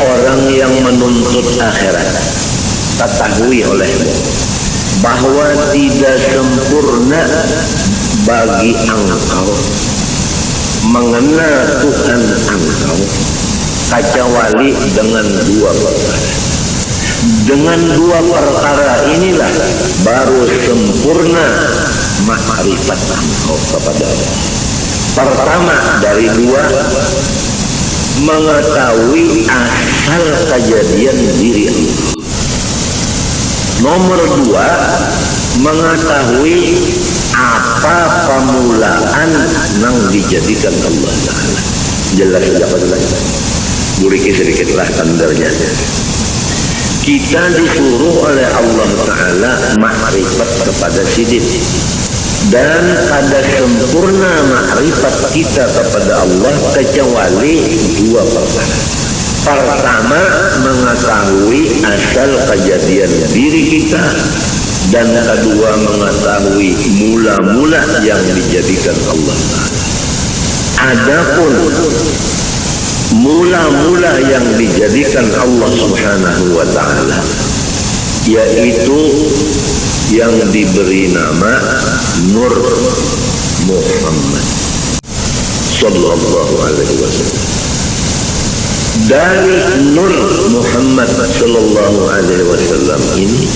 orang yang menuntut akhirat, ketahui olehmu bahwa tidak sempurna bagi engkau mengenal Tuhan engkau kecuali dengan dua perkara. Dengan dua perkara inilah baru sempurna makrifat engkau kepada Allah. Pertama dari dua, mengetahui asal kejadian diri Allah. Nomor dua, mengetahui apa permulaan yang dijadikan Allah Ta'ala. Jelas tidak jelas? Buriki sedikitlah tandarnya. Kita disuruh oleh Allah Ta'ala makrifat kepada sidin, dan ada sempurna makrifat kita kepada Allah kecuali dua perkara. Pertama, mengetahui asal kejadian diri kita, dan kedua, mengetahui mula-mula yang dijadikan Allah Ta'ala. Adapun mula-mula yang dijadikan Allah Subhanahu wa Ta'ala, yaitu yang diberi nama Nur Muhammad sallallahu alaihi wasallam. Dari Nur Muhammad sallallahu alaihi wasallam ini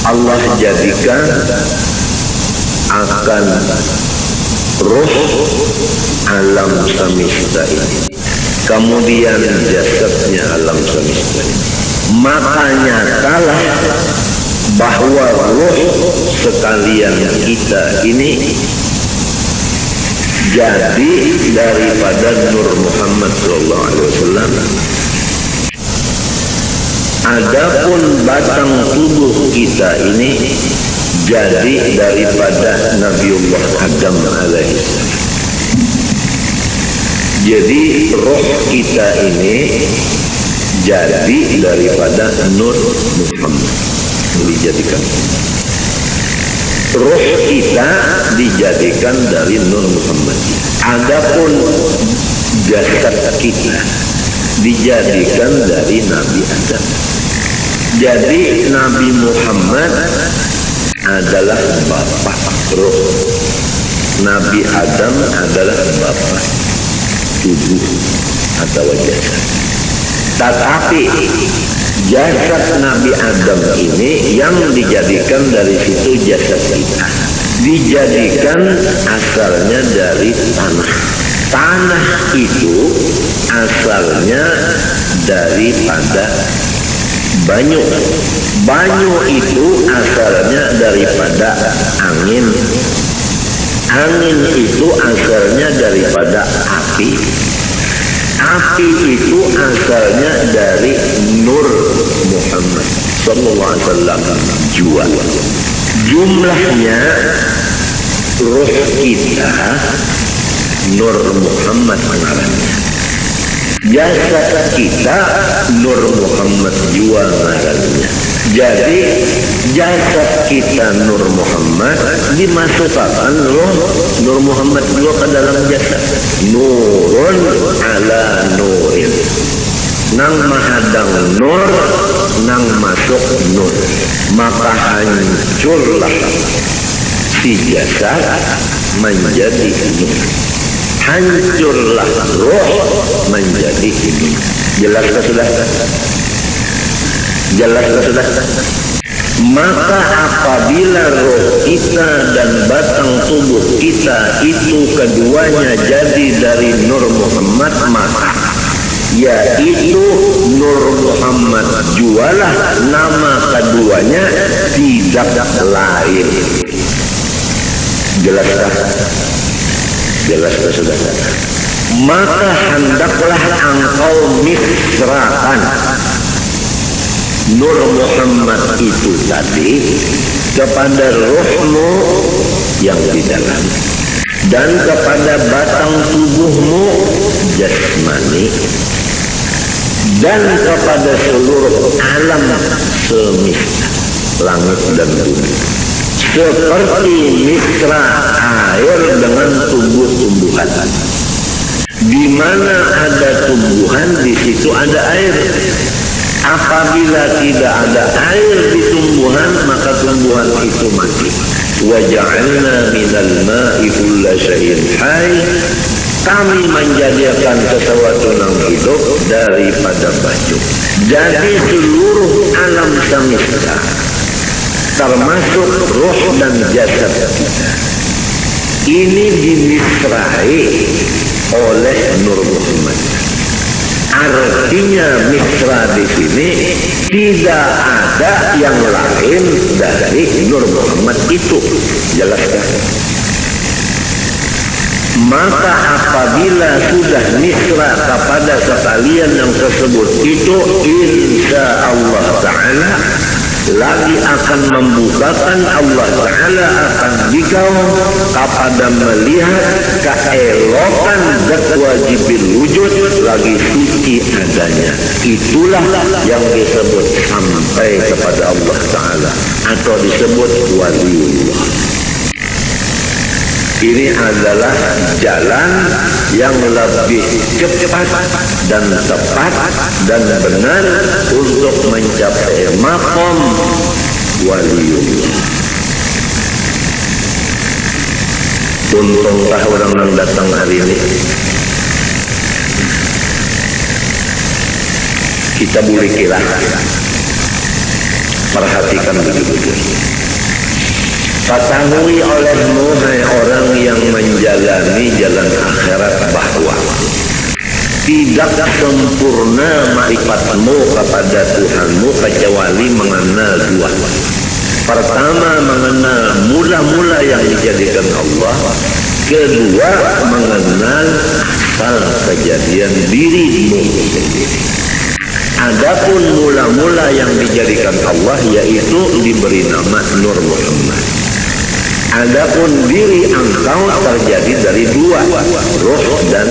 Allah jadikan akan roh alam semesta ini, kemudian jasadnya alam semesta ini. Makanya nyatalah bahwa roh sekalian kita ini jadi daripada Nur Muhammad sallallahu alaihi wasallam. Adapun batang tubuh kita ini jadi daripada Nabiullah Adam alaihissalam. Jadi roh kita ini jadi daripada Nur Muhammad, dijadikan. Roh kita dijadikan dari Nur Muhammad. Adapun jasad kita dijadikan dari Nabi Adam. Jadi Nabi Muhammad adalah bapak roh, Nabi Adam adalah bapak tubuh atau jasad. Tetapi jasad Nabi Adam ini yang dijadikan dari situ jasad kita, dijadikan asalnya dari tanah. Tanah itu asalnya daripada banyu. Banyu itu asalnya daripada angin. Angin itu asalnya daripada api. Api itu asalnya dari Nur Muhammad sallallahu alaihi wasallam jua. Jumlahnya roh kita Nur Muhammad mengarangnya. Jasad kita Nur Muhammad jua mengarangnya. Jadi jasad kita Nur Muhammad dimasukkan roh Nur Muhammad juga ke dalam jasad. Nurun ala nurin, nang mahadang nur, nang masuk nur, maka hancurlah si jasad menjadi nur. Hancurlah roh menjadi nur. Jelas sudah? Jelas sudah? Maka apabila roh kita dan batang tubuh kita itu keduanya jadi dari Nur Muhammad, maka yaitu Nur Muhammad jualah nama keduanya tidak lain. Jelaskah? Jelaskan sudah. Maka hendaklah engkau misrakan Nur Muhammad itu tadi kepada rohmu yang di dalam, dan kepada batang tubuhmu jasmani, dan kepada seluruh alam semesta langit dan bumi, seperti misra air dengan tumbuh-tumbuhan. Di mana ada tumbuhan, di situ ada air. Apabila tidak ada air di tumbuhan, maka tumbuhan itu mati. Wa ja'alna minal ma'i kulla syai'in hayy. Kami menjadikan sesuatu yang hidup daripada baju. Jadi seluruh alam semesta, termasuk roh dan jasad kita, ini dimisrai oleh Nur Muhammad. Artinya misra di sini tidak ada yang lain dari Nur Muhammad itu. Jelaskan. Maka apabila sudah misra kepada sekalian yang tersebut itu, insya Allah Ta'ala lagi akan membukakan, Allah Ta'ala akan dikau kepada melihat keelokan dan wajibil wujud lagi suci adanya. Itulah yang disebut sampai kepada Allah Ta'ala atau disebut waliullah. Ini adalah jalan yang lebih cepat dan tepat dan benar untuk mencapai maqam waliullah. Untungkah orang yang datang hari ini kita boleh kira, perhatikan betul-betul. Ketahui olehmu hai orang yang menjalani jalan akhirat bahwa tidak sempurna ma'rifatmu kepada Tuhanmu kecuali mengenal dua. Pertama, mengenal mula-mula yang dijadikan Allah. Kedua, mengenal asal kejadian dirimu sendiri. Adapun mula-mula yang dijadikan Allah yaitu diberi nama Nur Muhammad. Adapun diri engkau terjadi dari dua, roh dan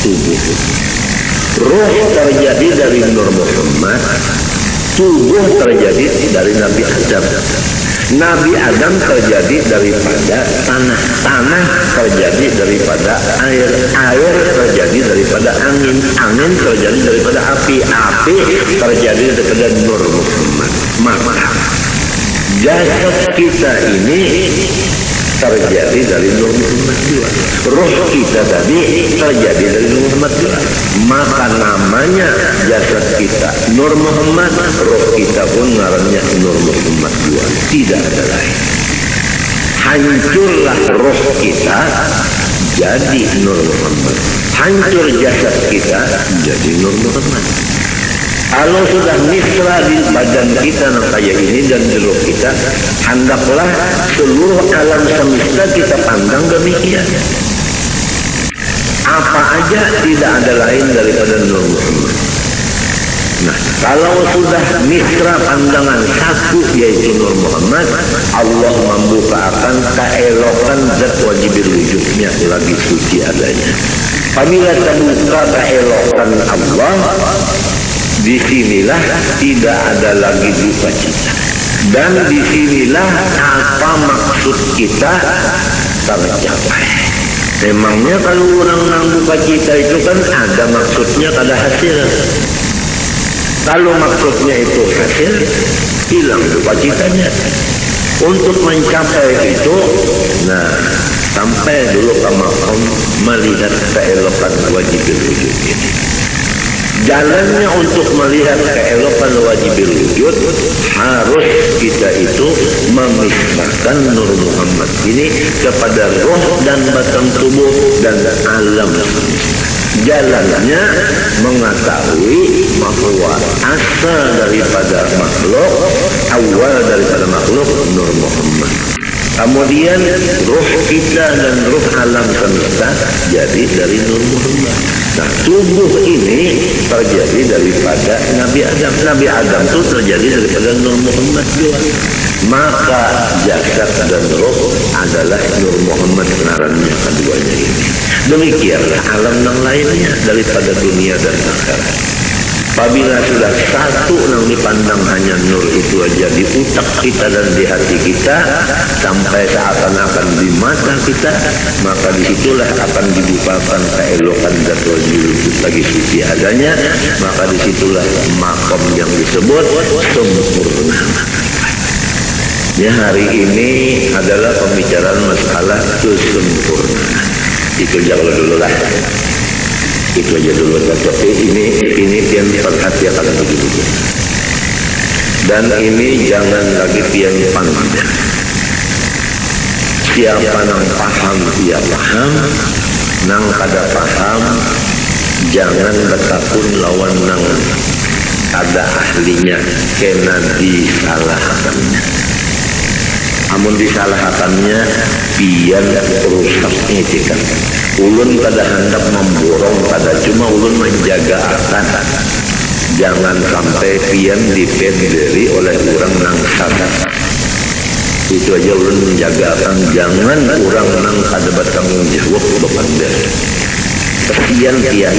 tubuh. Roh terjadi dari Nur Muhammad, tubuh terjadi dari Nabi Adam. Nabi Adam terjadi daripada tanah, tanah terjadi daripada air, air terjadi daripada angin, angin terjadi daripada api, api terjadi daripada Nur Muhammad. Maka jasad kita ini terjadi dari Nur Muhammad juga. Roh kita tadi terjadi dari Nur Muhammad juga. Maka namanya jasad kita Nur Muhammad, roh kita pun ngarannya Nur Muhammad juga. Tidak ada lain. Hancurlah roh kita jadi Nur Muhammad. Hancur jasad kita jadi Nur Muhammad. Kalau sudah misra di badan kita yang kayak ini dan di roh kita, hendaklah seluruh alam semesta kita pandang demikian. Apa aja tidak ada lain daripada Nur Muhammad. Nah, kalau sudah misra pandangan satu yaitu Nur Muhammad, Allah membukakan keelokan zat wajibil wujudnya lagi suci adanya. Apabila terbuka keelokan Allah, disinilah tidak ada lagi duka cita. Dan disinilah apa maksud kita tercapai. Memangnya kalau orang duka cita itu kan ada maksudnya, ada hasil. Kalau maksudnya itu hasil, hilang duka citanya. Untuk mencapai itu, nah sampai dulu ke maqam melihat keelokan wajibil wujud ini. Jalannya untuk melihat keelokan wajibil wujud, harus kita itu memisahkan Nur Muhammad ini kepada roh dan batang tubuh dan alam. Jalannya mengetahui bahwa asal daripada makhluk, awal daripada makhluk Nur Muhammad. Kemudian roh kita dan roh alam semesta jadi dari Nur Muhammad. Nah, tubuh ini terjadi daripada Nabi Adam. Nabi Adam itu terjadi daripada Nur Muhammad juga. Maka jasad dan roh adalah Nur Muhammad kenarannya keduanya ini. Demikianlah alam yang lainnya daripada dunia dan akhirat. Apabila sudah satu yang dipandang hanya nur itu aja di utak kita dan di hati kita, sampai seakan-akan di mata kita, maka disitulah akan dibukakan keelokan dan wajib lagi suci adanya, maka disitulah makom yang disebut sempurna. Ya, hari ini adalah pembicaraan masalah kesempurnaan. Itu jauh dulu lah. Itu aja dulu. Tapi ini yang perhatikan dulu. Dan ini jangan lagi pian pandang. Siapa yang paham dia paham, nang kada paham jangan bertakun lawan nang ada ahlinya, kena disalahkannya. Amun disalahkannya pian rusaknya kita. Ulun kada hendak memborong, kada cuma ulun menjaga akan jangan sampai pian dipenderi oleh orang nang sadar. Itu aja ulun menjaga akan jangan orang nang kada bertanggung jawab beban. Kesian pian